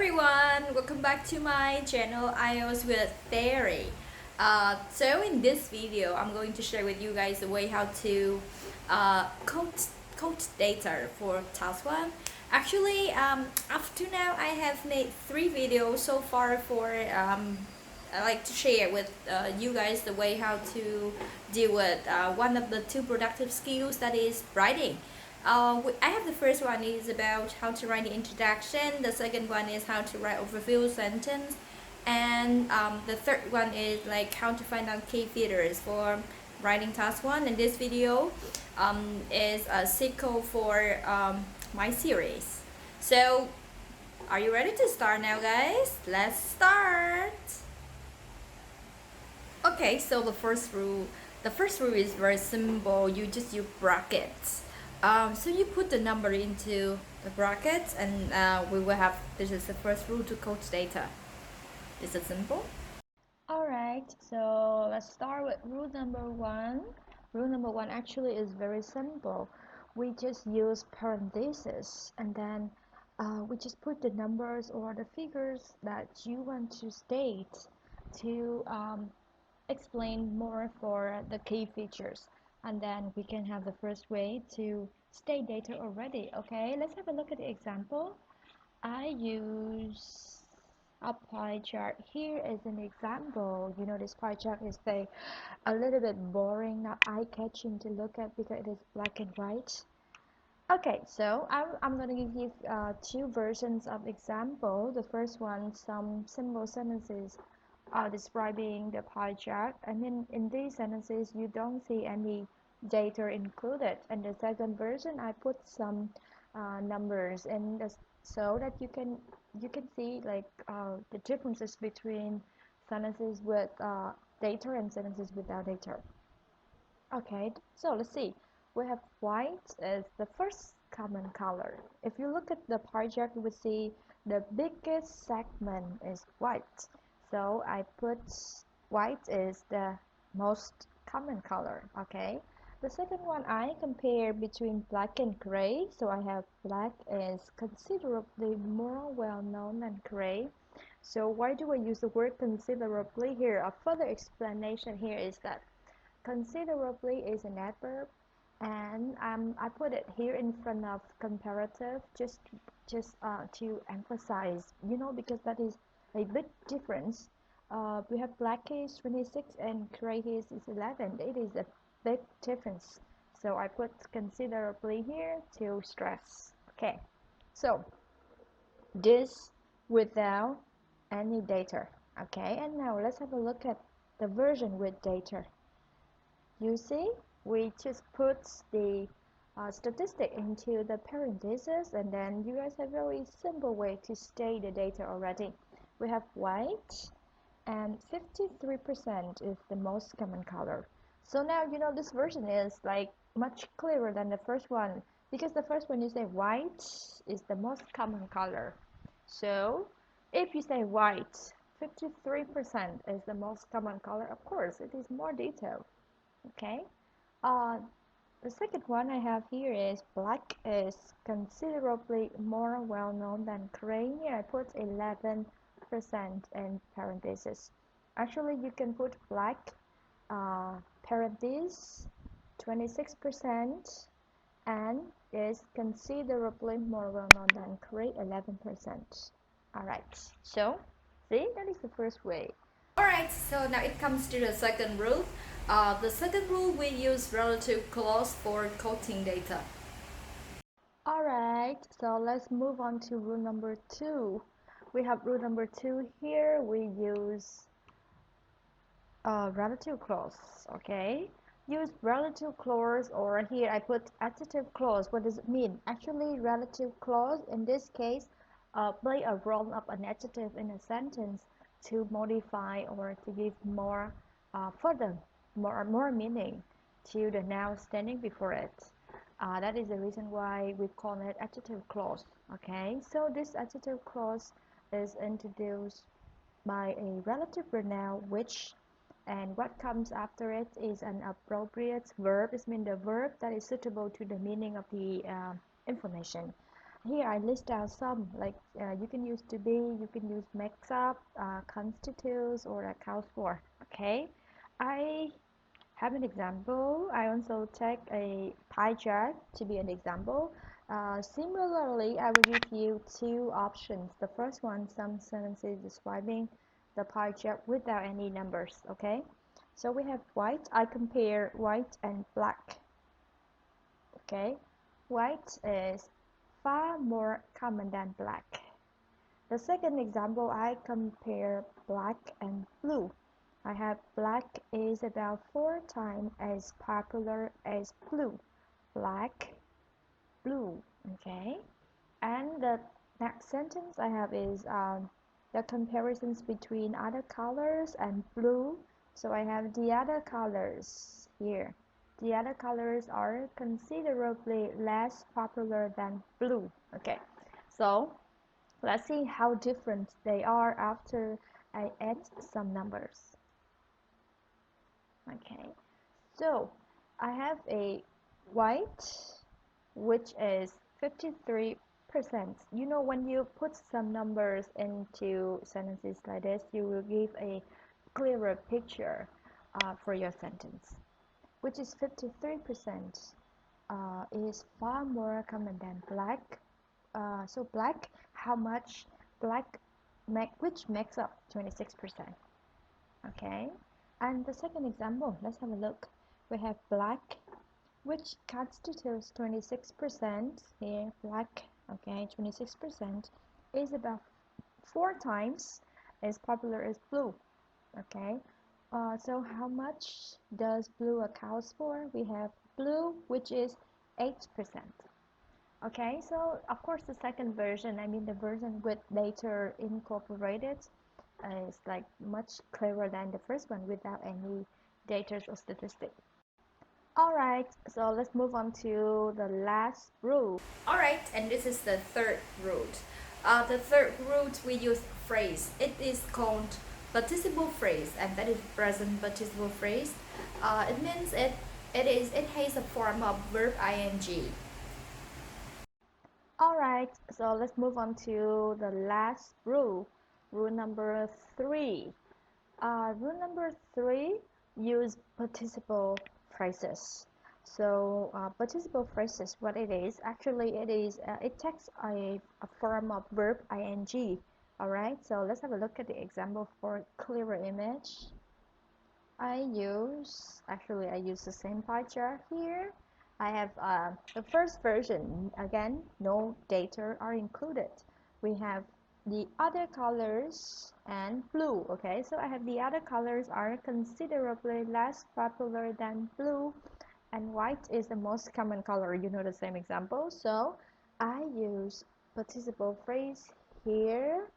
everyone, welcome back to my channel IELTS with Theory. So in this video, I'm going to share with you guys the way how to code data for task 1. Actually, up to now I have made 3 videos so far for I like to share with you guys the way how to deal with one of the 2 productive skills, that is writing. I have the first one is about how to write the introduction. The second one is how to write overview sentence, and the third one is like how to find out key features for writing task 1. And this video is a sequel for my series. So are you ready to start now, guys? Let's start. Okay, so the first rule is very simple. You just use brackets. So you put the number into the brackets, and we will have, this is the first rule to code data. Is it simple? Alright, so let's start with rule number 1. Rule number 1 actually is very simple. We just use parentheses, and then we just put the numbers or the figures that you want to state to explain more for the key features, and then we can have the first way to state data already. Okay, let's have a look at the example. I use a pie chart here as an example. You know, this pie chart is a little bit boring, not eye-catching to look at because it is black and white. Okay, so I'm going to give you 2 versions of example. The first one, some simple sentences describing the pie chart, and then in these sentences you don't see any data included. And the second version, I put some numbers in so that you can see like the differences between sentences with data and sentences without data. Okay, so let's see. We have white as the first common color. If you look at the pie chart, you will see the biggest segment is white. So I put white is the most common color. Okay. The second one, I compare between black and gray. So I have black is considerably more well known than gray. So why do I use the word considerably here? A further explanation here is that considerably is an adverb, and I put it here in front of comparative just to emphasize, you know, because that is a big difference. We have black is 26 and gray is 11. It is a big difference, so I put considerably here to stress. Okay, so this without any data. Okay, and now let's have a look at the version with data. You see, we just put the statistic into the parentheses, and then you guys have a very simple way to state the data already. We have white, and 53% is the most common color. So now you know this version is like much clearer than the first one, because the first one you say white is the most common color. So if you say white 53% is the most common color, of course it is more detailed. Okay, the second one I have here is black is considerably more well known than gray. Here I put 11% in parentheses. Actually, you can put black parentheses 26% and is considerably more well known than gray 11%. Alright, so see, that is the first way. Alright, so now it comes to the second rule. The second rule, we use relative clause for coding data. Alright, so let's move on to rule number 2. We have rule number 2 here. We use relative clause. Okay, use relative clause, or here I put adjective clause. What does it mean? Actually, relative clause in this case play a role of an adjective in a sentence to modify or to give more further more meaning to the noun standing before it. That is the reason why we call it adjective clause. Okay, so this adjective clause is introduced by a relative pronoun which, and what comes after it is an appropriate verb. It means the verb that is suitable to the meaning of the information. Here I list out some, like you can use to be, you can use makes up, constitutes, or accounts for. Okay, I have an example. I also take a pie chart to be an example. Similarly, I will give you two options. The first one, some sentences describing the pie chart without any numbers. Okay, so we have white. I compare white and black. Okay, white is far more common than black. The second example, I compare black and blue. I have black is about 4 times as popular as blue. Black, blue. Okay. And the next sentence I have is the comparisons between other colors and blue. So I have the other colors here. The other colors are considerably less popular than blue. Okay. So let's see how different they are after I add some numbers. Okay, so I have a white, which is 53%. You know, when you put some numbers into sentences like this, you will give a clearer picture for your sentence, which is 53%. Is far more common than black. So black, how much black which makes up 26%. Okay, and the second example, let's have a look. We have black, which constitutes 26% here. Black, okay, 26% is about 4 times as popular as blue. Okay, so how much does blue account for? We have blue, which is 8%. Okay, so of course the second version, I mean the version with data incorporated, is like much clearer than the first one without any data or statistic. Alright, so let's move on to the last rule. Alright, and this is the third rule. The third rule we use phrase. It is called participle phrase, and that is present participle phrase. It means it has a form of verb ing. Alright, so let's move on to the last rule. Rule number 3. Rule number 3, use participle phrases. So participle phrases, what it is, actually it takes a form of verb ing. Alright, so let's have a look at the example for clearer image. I use the same pie chart here. I have the first version, again, no data are included. We have the other colors and blue. Okay, so I have the other colors are considerably less popular than blue, and white is the most common color. You know the same example. So I use participle phrase here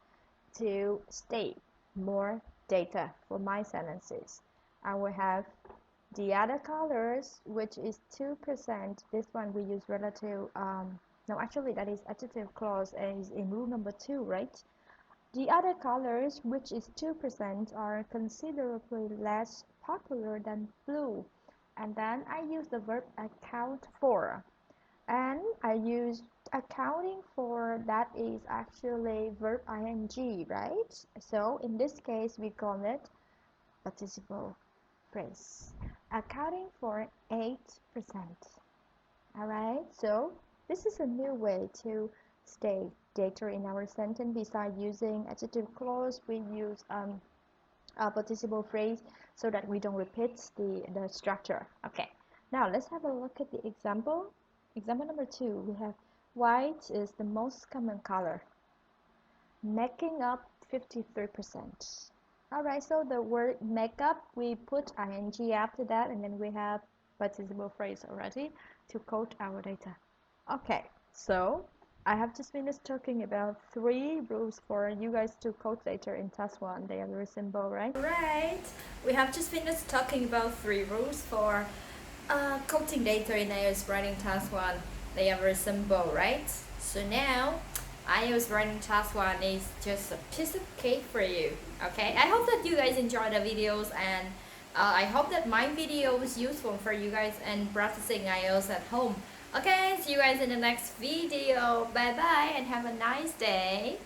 to state more data for my sentences. I will have the other colors, which is 2%. This one we use relative, no, actually that is adjective clause is in rule number 2, right? The other colors, which is 2%, are considerably less popular than blue. And then I use the verb account for. And I use accounting for, that is actually verb ing, right? So in this case, we call it participle phrase. Accounting for 8%. Alright, so this is a new way to state data in our sentence. Besides using adjective clause, we use a participle phrase so that we don't repeat the structure. Okay, now let's have a look at the example. Example number 2, we have white is the most common color, making up 53%. Alright, so the word make up, we put ing after that, and then we have participle phrase already to quote our data. Okay, so I have just finished talking about 3 rules for you guys to quote data in task 1. They are very simple, right? Right, we have just finished talking about 3 rules for quoting data in IELTS Writing Task 1. They are very simple, right? So now IELTS Writing Task 1 is just a piece of cake for you. Okay, I hope that you guys enjoy the videos, and I hope that my video was useful for you guys in practicing IELTS at home. Okay, see you guys in the next video. Bye bye and have a nice day.